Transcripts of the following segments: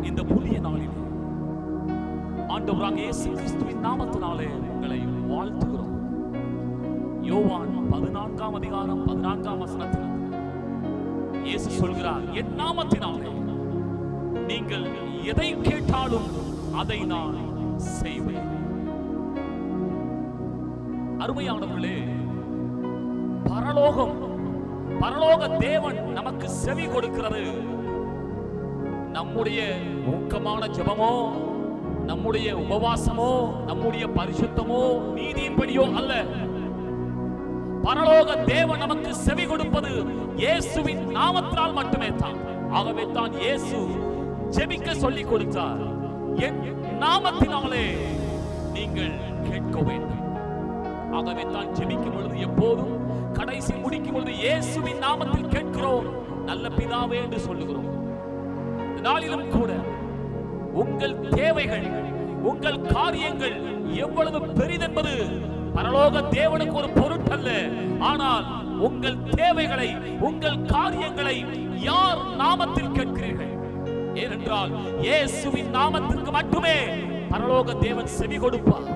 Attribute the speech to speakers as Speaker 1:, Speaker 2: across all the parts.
Speaker 1: இந்த புதிய நாளில் ஆண்டவராகிய இயேசு கிறிஸ்துவின் நாமத்தினாலே உங்களை வாழ்த்துகிறோம். யோவான் 14ஆம் அதிகாரம் 14ஆம் வசனத்தில் இயேசு சொல்கிறார், என் நாமத்தினாலே நீங்கள் எதை கேட்டாலும் அதை நான் செய்வேன். அருமையானவர்களே, பரலோக தேவன் நமக்கு செவி கொடுக்கிறது நம்முடைய ஊக்கமான ஜெபமோ, நம்முடைய உபவாசமோ, நம்முடைய பரிசுத்தமோ, நீதியின்படியோ அல்ல. பரலோக தேவன் நமக்கு செவி கொடுப்பது இயேசுவின் நாமத்தால் மட்டுமே தான். ஆகவே தான் இயேசு ஜெபிக்க சொல்லிக் கொடுத்தார், என் நாமத்தினாலே நீங்கள் கேட்க வேண்டும். ஆகவே தான் ஜெபிக்கும் பொழுது எப்போதும் கடைசி முடிக்கும் பொழுது இயேசுவின் நாமத்தில் கேட்கிறோம், நல்ல பிதாவே என்று சொல்லுகிறோம். நாளிலும் கூட உங்கள் தேவைகள், உங்கள் காரியங்கள் எவ்வளவு பெரிதென்பது பரலோக தேவனுக்கு ஒரு பொருட்டல்ல. ஆனால் உங்கள் தேவைகளை, உங்கள் காரியங்களை யார் நாமத்தில் கேட்கிறீர்கள்? ஏனென்றால் இயேசுவின் நாமத்திற்கு மட்டுமே பரலோக தேவன் செவி கொடுப்பார்.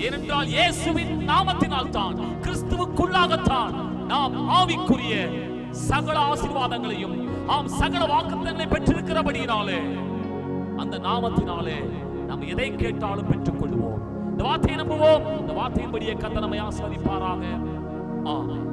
Speaker 1: ஏனென்றால் இயேசுவின் நாமத்தினால் தான், கிறிஸ்துவுக்குள்ளாகத்தான் நாம் ஆவிக்குரிய சகல ஆசீர்வாதங்களையும் சகல வாக்குத்தத்தங்களை பெற்றிருக்கிறபடியினாலே அந்த நாமத்தினாலே நாம் எதை கேட்டாலும் பெற்றுக் கொள்வோம். இந்த வார்த்தையை நம்புவோம். இந்த வார்த்தையின்படியே கர்த்தர் நம்மை ஆசீர்வதிப்பாராக. ஆமென்.